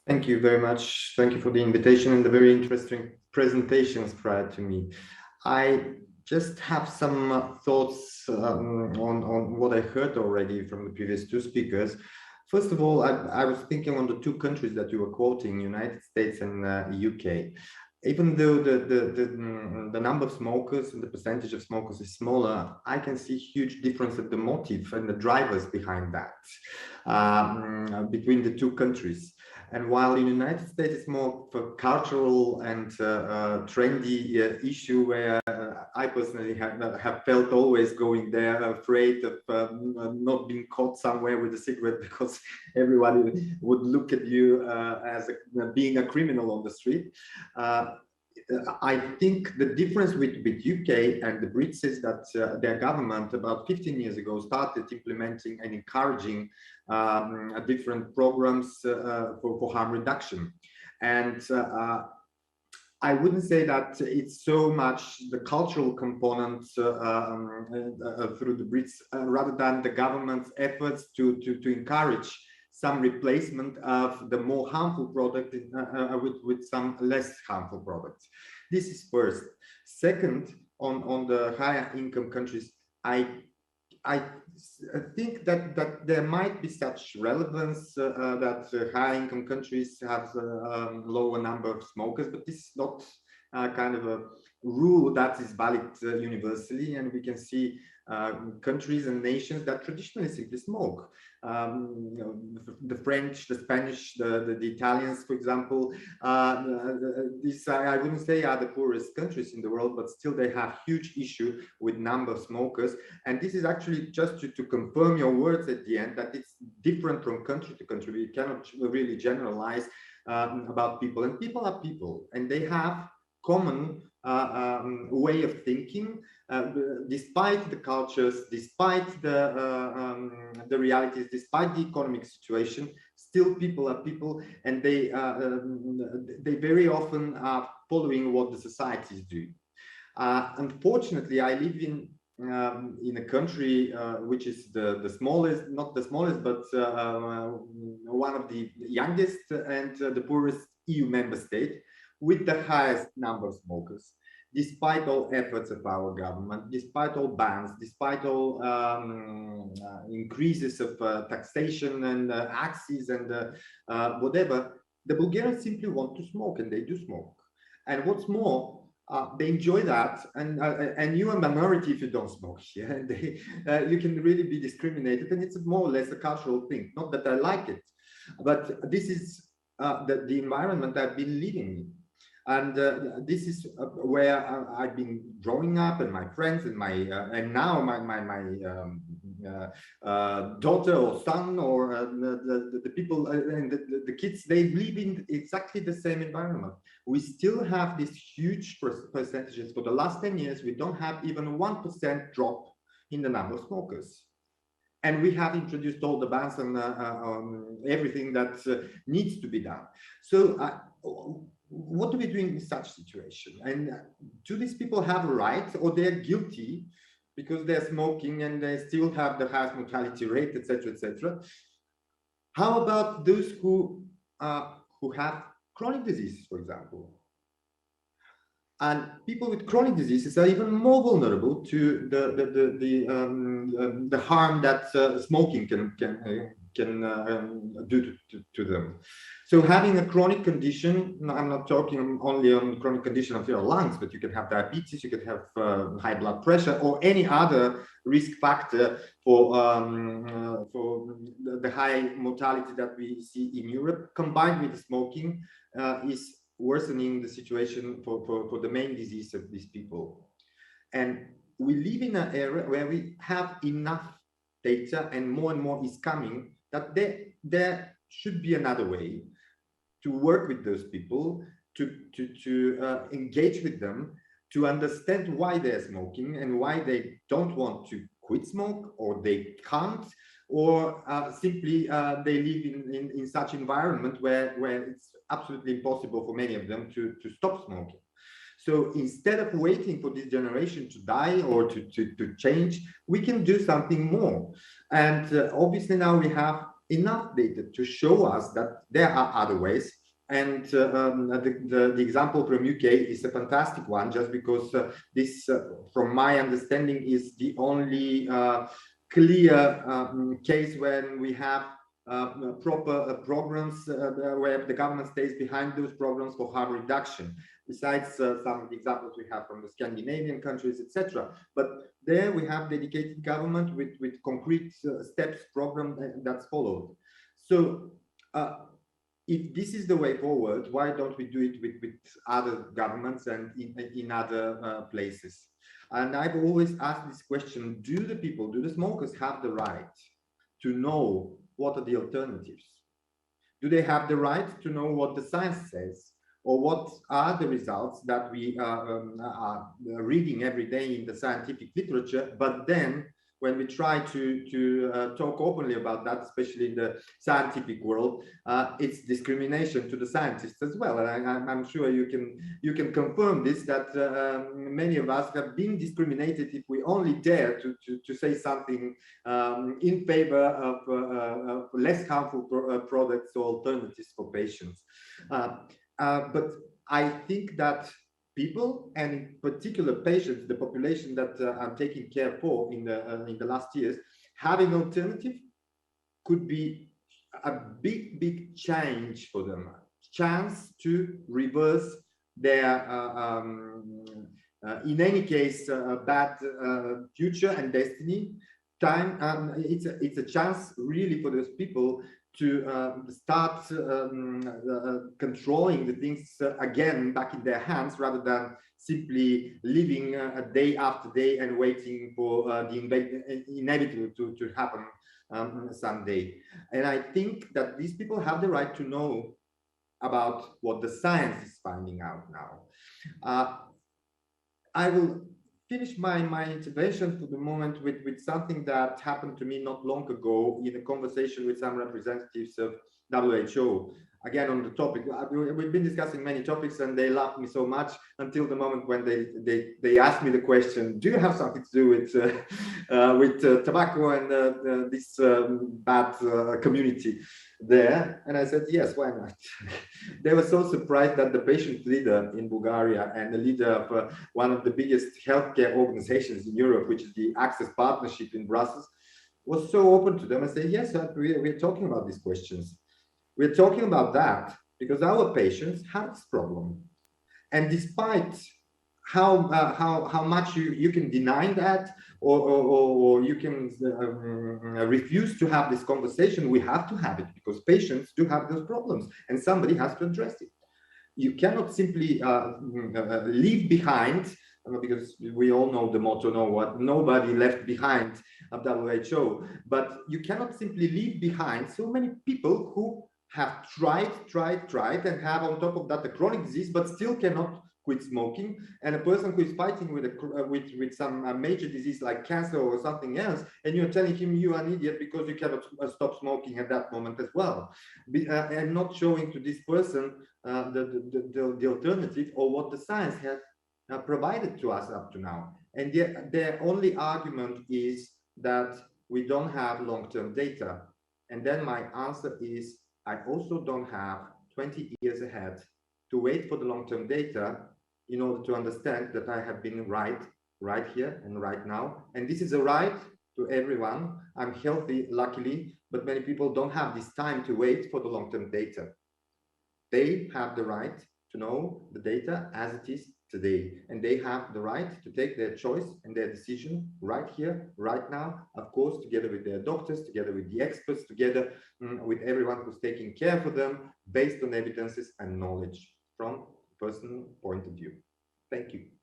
Thank you very much. Thank you for the invitation and the very interesting presentations prior to me. I just have some thoughts on what I heard already from the previous two speakers. First of all, I was thinking on the two countries that you were quoting, United States and UK. Even though the number of smokers and the percentage of smokers is smaller, I can see huge difference in the motive and the drivers behind that between the two countries. And while in the United States it's more of a cultural and trendy issue where I personally have felt always going there afraid of not being caught somewhere with a cigarette because everybody would look at you as being a criminal on the street. I think the difference with UK and the Brits is that their government about 15 years ago started implementing and encouraging different programs for harm reduction. And I wouldn't say that it's so much the cultural component through the Brits rather than the government's efforts to encourage some replacement of the more harmful product with some less harmful products. This is first. Second, on the higher income countries, I think that there might be such relevance that higher income countries have a lower number of smokers, but this is not kind of a rule that is valid universally, and we can see countries and nations that traditionally simply smoke. The French, the Spanish, the Italians, for example, these I wouldn't say are the poorest countries in the world, but still they have huge issue with number of smokers. And this is actually just to confirm your words at the end, that it's different from country to country. We cannot really generalize about people, and people are people, and they have common way of thinking, despite the cultures, despite the realities, despite the economic situation. Still, people are people, and they very often are following what the societies do. Unfortunately, I live in a country which is the smallest, not the smallest, but one of the youngest and the poorest EU member state, with the highest number of smokers, despite all efforts of our government, despite all bans, despite all increases of taxation and axes and whatever. The Bulgarians simply want to smoke, and they do smoke. And what's more, they enjoy that, and you're a minority if you don't smoke. Yeah, you can really be discriminated, and it's more or less a cultural thing. Not that I like it, but this is the environment I've been living in. And this is where I've been growing up, and my friends, and and now my daughter or son or the people and the kids, they live in exactly the same environment. We still have these huge percentages. For the last 10 years, we don't have even 1% drop in the number of smokers. And we have introduced all the bans and everything that needs to be done. So what do we do in such situation? And do these people have a right, or they're guilty because they're smoking and they still have the highest mortality rate, etc., etc.? How about those who have chronic diseases, for example? And people with chronic diseases are even more vulnerable to the harm that smoking can do to them. So having a chronic condition, I'm not talking only on chronic condition of your lungs, but you can have diabetes, you can have high blood pressure, or any other risk factor for the high mortality that we see in Europe, combined with smoking, is worsening the situation for the main disease of these people. And we live in an era where we have enough data, and more is coming, that there should be another way to work with those people, to engage with them, to understand why they're smoking and why they don't want to quit smoke, or they can't, or simply they live in such environment where it's absolutely impossible for many of them to stop smoking. So instead of waiting for this generation to die or to change, we can do something more. And obviously now we have enough data to show us that there are other ways. And the example from UK is a fantastic one, just because this, from my understanding, is the only clear case when we have proper programs where the government stays behind those programs for harm reduction, besides some of the examples we have from the Scandinavian countries, etc. But there we have dedicated government with concrete steps program that's followed. So if this is the way forward, why don't we do it with other governments and in other places? And I've always asked this question: do the people, do the smokers have the right to know what are the alternatives? Do they have the right to know what the science says, or what are the results that we are reading every day in the scientific literature? But then when we try to talk openly about that, especially in the scientific world, it's discrimination to the scientists as well. And I'm sure you can confirm this, that many of us have been discriminated if we only dare to say something in favor of less harmful products or alternatives for patients. But I think that people, and in particular patients, the population that I'm taking care for in the last years, having alternative could be a big change for them, chance to reverse their in any case bad future and destiny. It's a chance really for those people to start controlling the things again back in their hands, rather than simply living day after day and waiting for the inevitable to happen someday. And I think that these people have the right to know about what the science is finding out now. I will finish my intervention for the moment with something that happened to me not long ago in a conversation with some representatives of WHO. Again, on the topic, we've been discussing many topics, and they loved me so much until the moment when they asked me the question, do you have something to do with tobacco and this bad community there? And I said, yes, why not? They were so surprised that the patient leader in Bulgaria and the leader of one of the biggest healthcare organizations in Europe, which is the Access Partnership in Brussels, was so open to them and said, yes, we're talking about these questions. We're talking about that because our patients have this problem. And despite how much you can deny that, or you can refuse to have this conversation, we have to have it, because patients do have those problems and somebody has to address it. You cannot simply leave behind, because we all know the motto, nobody left behind of WHO, but you cannot simply leave behind so many people who have tried and have on top of that a chronic disease but still cannot quit smoking, and a person who is fighting with some major disease like cancer or something else, and you're telling him you are an idiot because you cannot stop smoking at that moment as well, and not showing to this person the alternative or what the science has provided to us up to now. And yet their only argument is that we don't have long-term data. And then my answer is, I also don't have 20 years ahead to wait for the long-term data in order to understand that I have been right here and right now. And this is a right to everyone. I'm healthy, luckily, but many people don't have this time to wait for the long-term data. They have the right to know the data as it is today, and they have the right to take their choice and their decision right here, right now, of course, together with their doctors, together with the experts, together with everyone who's taking care for them, based on evidences and knowledge from a personal point of view. Thank you.